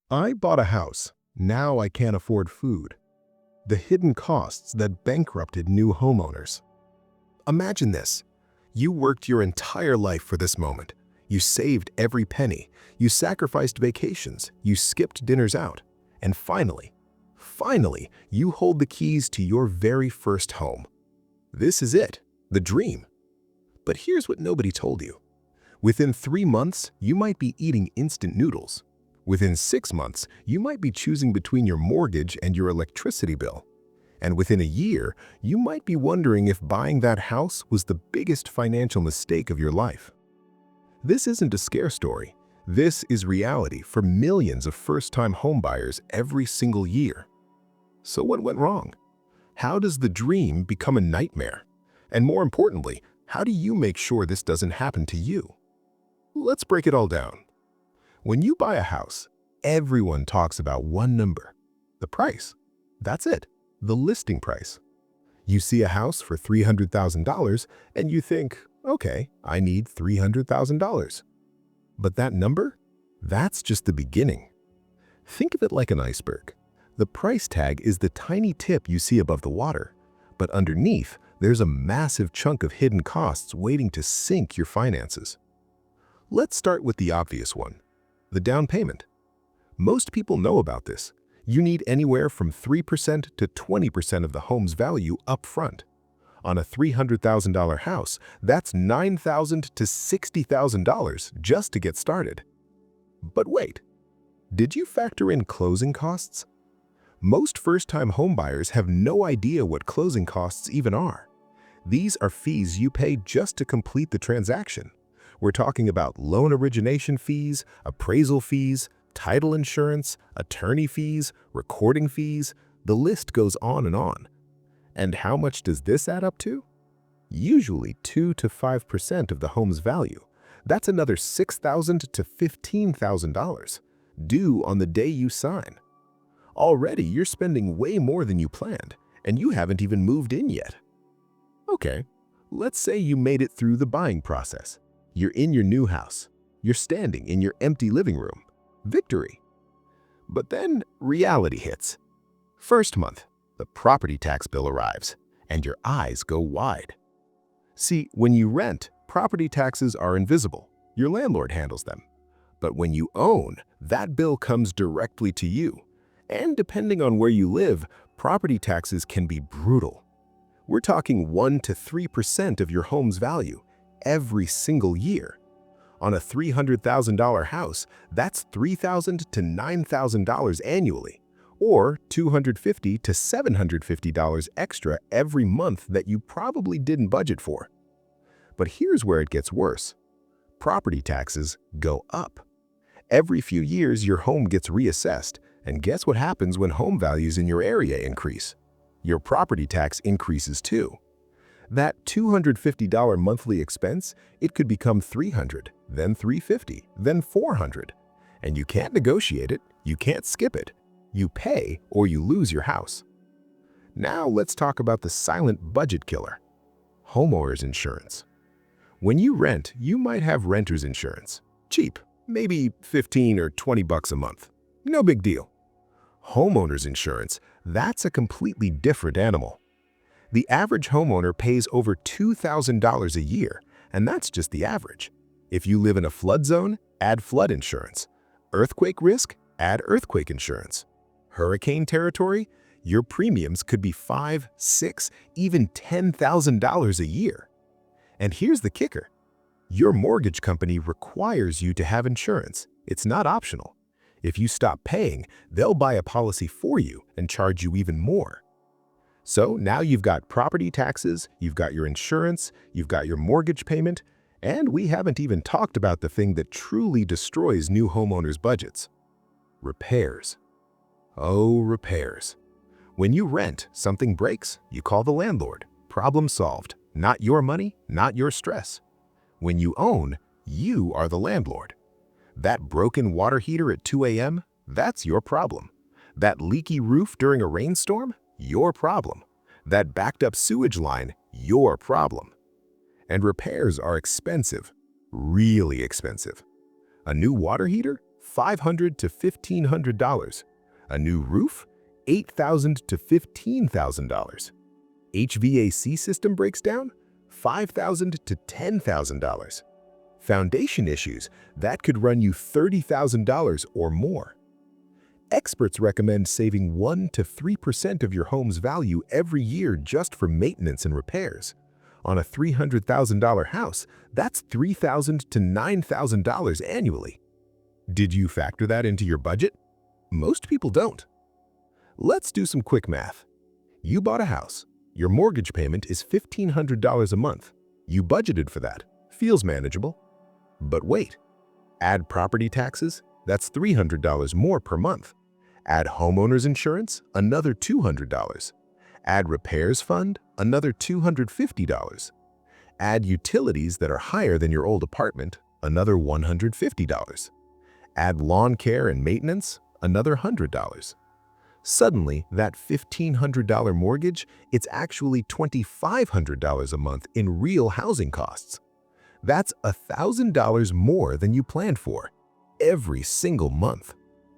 I bought a house. Now I can't afford food. The hidden costs that bankrupted new homeowners. Imagine this. You worked your entire life for this moment. You saved every penny. You sacrificed vacations. You skipped dinners out. And finally, you hold the keys to your very first home. This is it, the dream. But here's what nobody told you. Within 3 months, you might be eating instant noodles. Within 6 months, you might be choosing between your mortgage and your electricity bill. And within a year, you might be wondering if buying that house was the biggest financial mistake of your life. This isn't a scare story. This is reality for millions of first-time homebuyers every single year. So what went wrong? How does the dream become a nightmare? And more importantly, how do you make sure this doesn't happen to you? Let's break it all down. When you buy a house, everyone talks about one number, the price. That's it, the listing price. You see a house for $300,000 and you think, okay, I need $300,000. But that number? That's just the beginning. Think of it like an iceberg. The price tag is the tiny tip you see above the water, but underneath, there's a massive chunk of hidden costs waiting to sink your finances. Let's start with the obvious one, the down payment. Most people know about this. You need anywhere from 3% to 20% of the home's value up front. On a $300,000 house, that's $9,000 to $60,000 just to get started. But wait, did you factor in closing costs? Most first-time homebuyers have no idea what closing costs even are. These are fees you pay just to complete the transaction. We're talking about loan origination fees, appraisal fees, title insurance, attorney fees, recording fees. The list goes on and on. And how much does this add up to? Usually 2 to 5% of the home's value. That's another $6,000 to $15,000, due on the day you sign. Already you're spending way more than you planned, and you haven't even moved in yet. Okay, let's say you made it through the buying process. You're in your new house. You're standing in your empty living room. Victory. But then reality hits. First month, the property tax bill arrives, and your eyes go wide. See, when you rent, property taxes are invisible. Your landlord handles them. But when you own, that bill comes directly to you. And depending on where you live, property taxes can be brutal. We're talking 1 to 3% of your home's value every single year. On a $300,000 house, that's $3,000 to $9,000 annually, or $250 to $750 extra every month that you probably didn't budget for. But here's where it gets worse. Property taxes go up. Every few years, your home gets reassessed, and guess what happens when home values in your area increase? Your property tax increases too. That $250 monthly expense, it could become $300, then $350, then $400. And you can't negotiate it, you can't skip it. You pay or you lose your house. Now let's talk about the silent budget killer, homeowners insurance. When you rent, you might have renter's insurance. Cheap, maybe 15 or 20 bucks a month. No big deal. Homeowners insurance, that's a completely different animal. The average homeowner pays over $2,000 a year, and that's just the average. If you live in a flood zone, add flood insurance. Earthquake risk, add earthquake insurance. Hurricane territory, your premiums could be $5,000, $6,000, even $10,000 a year. And here's the kicker. Your mortgage company requires you to have insurance. It's not optional. If you stop paying, they'll buy a policy for you and charge you even more. So now you've got property taxes, you've got your insurance, you've got your mortgage payment, and we haven't even talked about the thing that truly destroys new homeowners' budgets. Repairs. Oh, repairs. When you rent, something breaks, you call the landlord. Problem solved. Not your money, not your stress. When you own, you are the landlord. That broken water heater at 2 a.m., that's your problem. That leaky roof during a rainstorm, your problem. That backed up sewage line, your problem. And repairs are expensive, really expensive. A new water heater, $500 to $1,500. A new roof? $8,000 to $15,000. HVAC system breaks down? $5,000 to $10,000. Foundation issues, that could run you $30,000 or more. Experts recommend saving 1 to 3% of your home's value every year just for maintenance and repairs. On a $300,000 house, that's $3,000 to $9,000 annually. Did you factor that into your budget? Most people don't. Let's do some quick math. You bought a house. Your mortgage payment is $1,500 a month. You budgeted for that. Feels manageable. But wait. Add property taxes, that's $300 more per month. Add homeowners insurance, another $200. Add repairs fund, another $250. Add utilities that are higher than your old apartment, another $150. Add lawn care and maintenance, another $100. Suddenly, that $1,500 mortgage, it's actually $2,500 a month in real housing costs. That's $1,000 more than you planned for, every single month.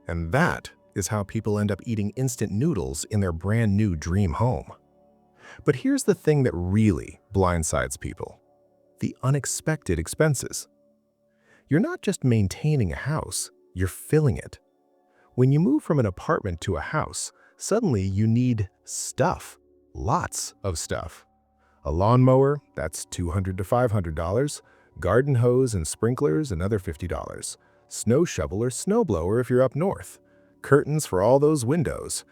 And that is how people end up eating instant noodles in their brand new dream home. But here's the thing that really blindsides people: the unexpected expenses. You're not just maintaining a house, you're filling it. When you move from an apartment to a house, suddenly you need stuff, lots of stuff. A lawnmower, that's $200 to $500. Garden hose and sprinklers, another $50. Snow shovel or snowblower if you're up north. Curtains for all those windows.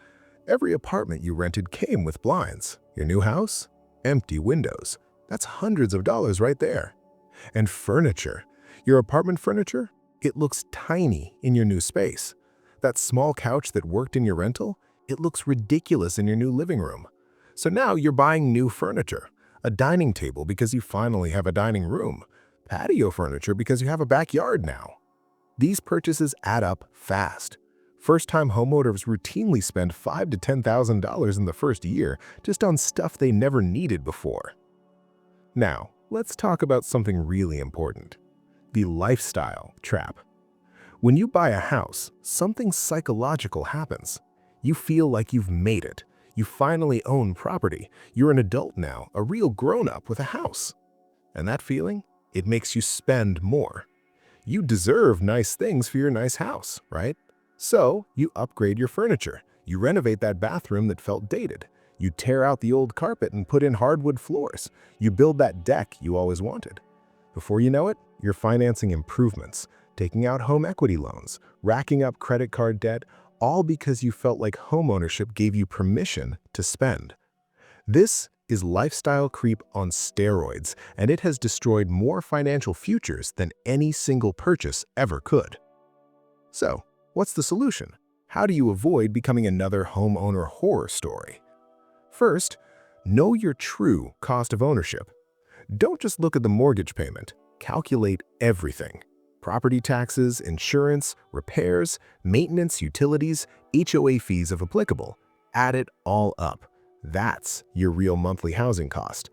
Every apartment you rented came with blinds. Your new house? Empty windows. That's hundreds of dollars right there. And furniture. Your apartment furniture? It looks tiny in your new space. That small couch that worked in your rental? It looks ridiculous in your new living room. So now you're buying new furniture. A dining table because you finally have a dining room. Patio furniture because you have a backyard now. These purchases add up fast. First-time homeowners routinely spend $5,000 to $10,000 in the first year just on stuff they never needed before. Now, let's talk about something really important: the lifestyle trap. When you buy a house, something psychological happens. You feel like you've made it. You finally own property. You're an adult now, a real grown-up with a house. And that feeling? It makes you spend more. You deserve nice things for your nice house, right? So you upgrade your furniture. You renovate that bathroom that felt dated. You tear out the old carpet and put in hardwood floors. You build that deck you always wanted. Before you know it, you're financing improvements, taking out home equity loans, racking up credit card debt, all because you felt like homeownership gave you permission to spend. This is lifestyle creep on steroids, and it has destroyed more financial futures than any single purchase ever could. So, what's the solution? How do you avoid becoming another homeowner horror story? First, know your true cost of ownership. Don't just look at the mortgage payment. Calculate everything: property taxes, insurance, repairs, maintenance, utilities, HOA fees if applicable. Add it all up. That's your real monthly housing cost.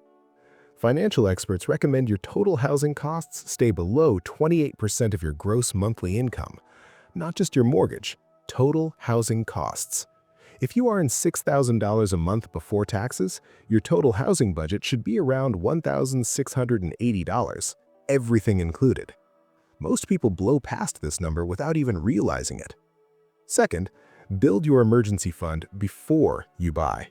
Financial experts recommend your total housing costs stay below 28% of your gross monthly income. Not just your mortgage, total housing costs. If you earn $6,000 a month before taxes, your total housing budget should be around $1,680, everything included. Most people blow past this number without even realizing it. Second, build your emergency fund before you buy.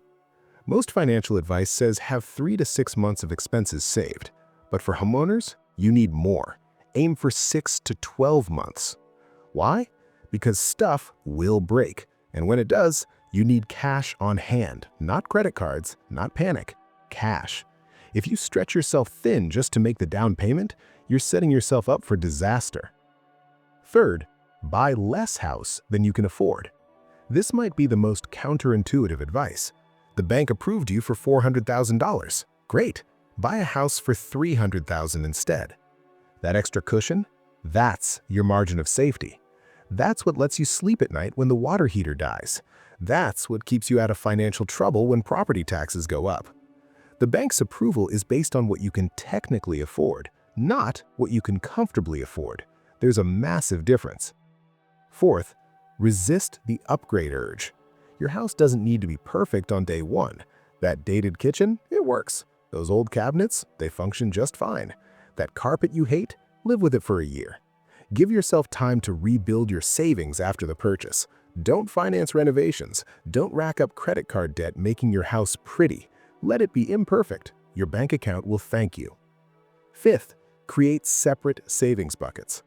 Most financial advice says have 3 to 6 months of expenses saved, but for homeowners, you need more. Aim for 6 to 12 months. Why? Because stuff will break, and when it does, you need cash on hand, not credit cards, not panic, cash. If you stretch yourself thin just to make the down payment, you're setting yourself up for disaster. Third, buy less house than you can afford. This might be the most counterintuitive advice. The bank approved you for $400,000. Great. Buy a house for $300,000 instead. That extra cushion? That's your margin of safety. That's what lets you sleep at night when the water heater dies. That's what keeps you out of financial trouble when property taxes go up. The bank's approval is based on what you can technically afford, not what you can comfortably afford. There's a massive difference. Fourth, resist the upgrade urge. Your house doesn't need to be perfect on day one. That dated kitchen, it works. Those old cabinets, they function just fine. That carpet you hate, live with it for a year. Give yourself time to rebuild your savings after the purchase. Don't finance renovations. Don't rack up credit card debt making your house pretty. Let it be imperfect. Your bank account will thank you. Fifth, create separate savings buckets.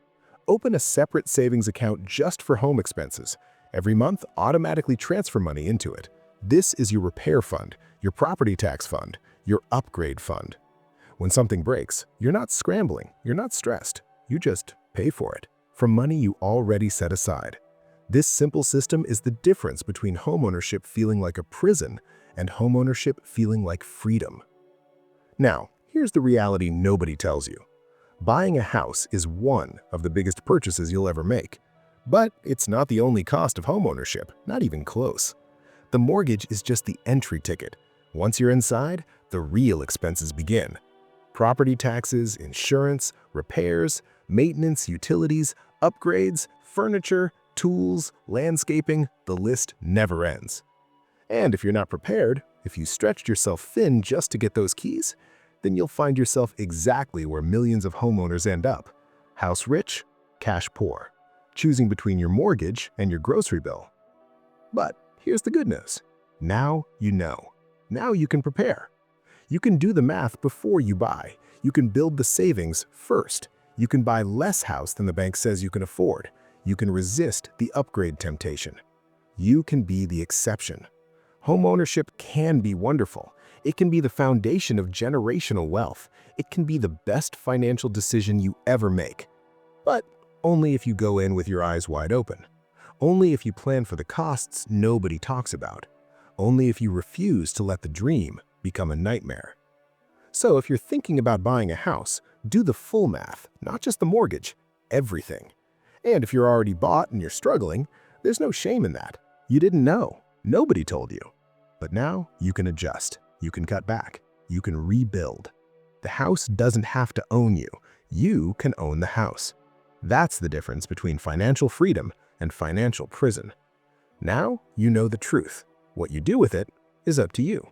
Open a separate savings account just for home expenses. Every month, automatically transfer money into it. This is your repair fund, your property tax fund, your upgrade fund. When something breaks, you're not scrambling, you're not stressed. You just pay for it from money you already set aside. This simple system is the difference between homeownership feeling like a prison and homeownership feeling like freedom. Now, here's the reality nobody tells you. Buying a house is one of the biggest purchases you'll ever make. But it's not the only cost of homeownership, not even close. The mortgage is just the entry ticket. Once you're inside, the real expenses begin. Property taxes, insurance, repairs, maintenance, utilities, upgrades, furniture, tools, landscaping, the list never ends. And if you're not prepared, if you stretched yourself thin just to get those keys, then you'll find yourself exactly where millions of homeowners end up. House rich, cash poor, choosing between your mortgage and your grocery bill. But here's the good news. Now you know. Now you can prepare. You can do the math before you buy. You can build the savings first. You can buy less house than the bank says you can afford. You can resist the upgrade temptation. You can be the exception. Homeownership can be wonderful. It can be the foundation of generational wealth. It can be the best financial decision you ever make. But only if you go in with your eyes wide open. Only if you plan for the costs nobody talks about. Only if you refuse to let the dream become a nightmare. So if you're thinking about buying a house, do the full math, not just the mortgage, everything. And if you're already bought and you're struggling, there's no shame in that. You didn't know. Nobody told you. But now you can adjust. You can cut back. You can rebuild. The house doesn't have to own you. You can own the house. That's the difference between financial freedom and financial prison. Now you know the truth. What you do with it is up to you.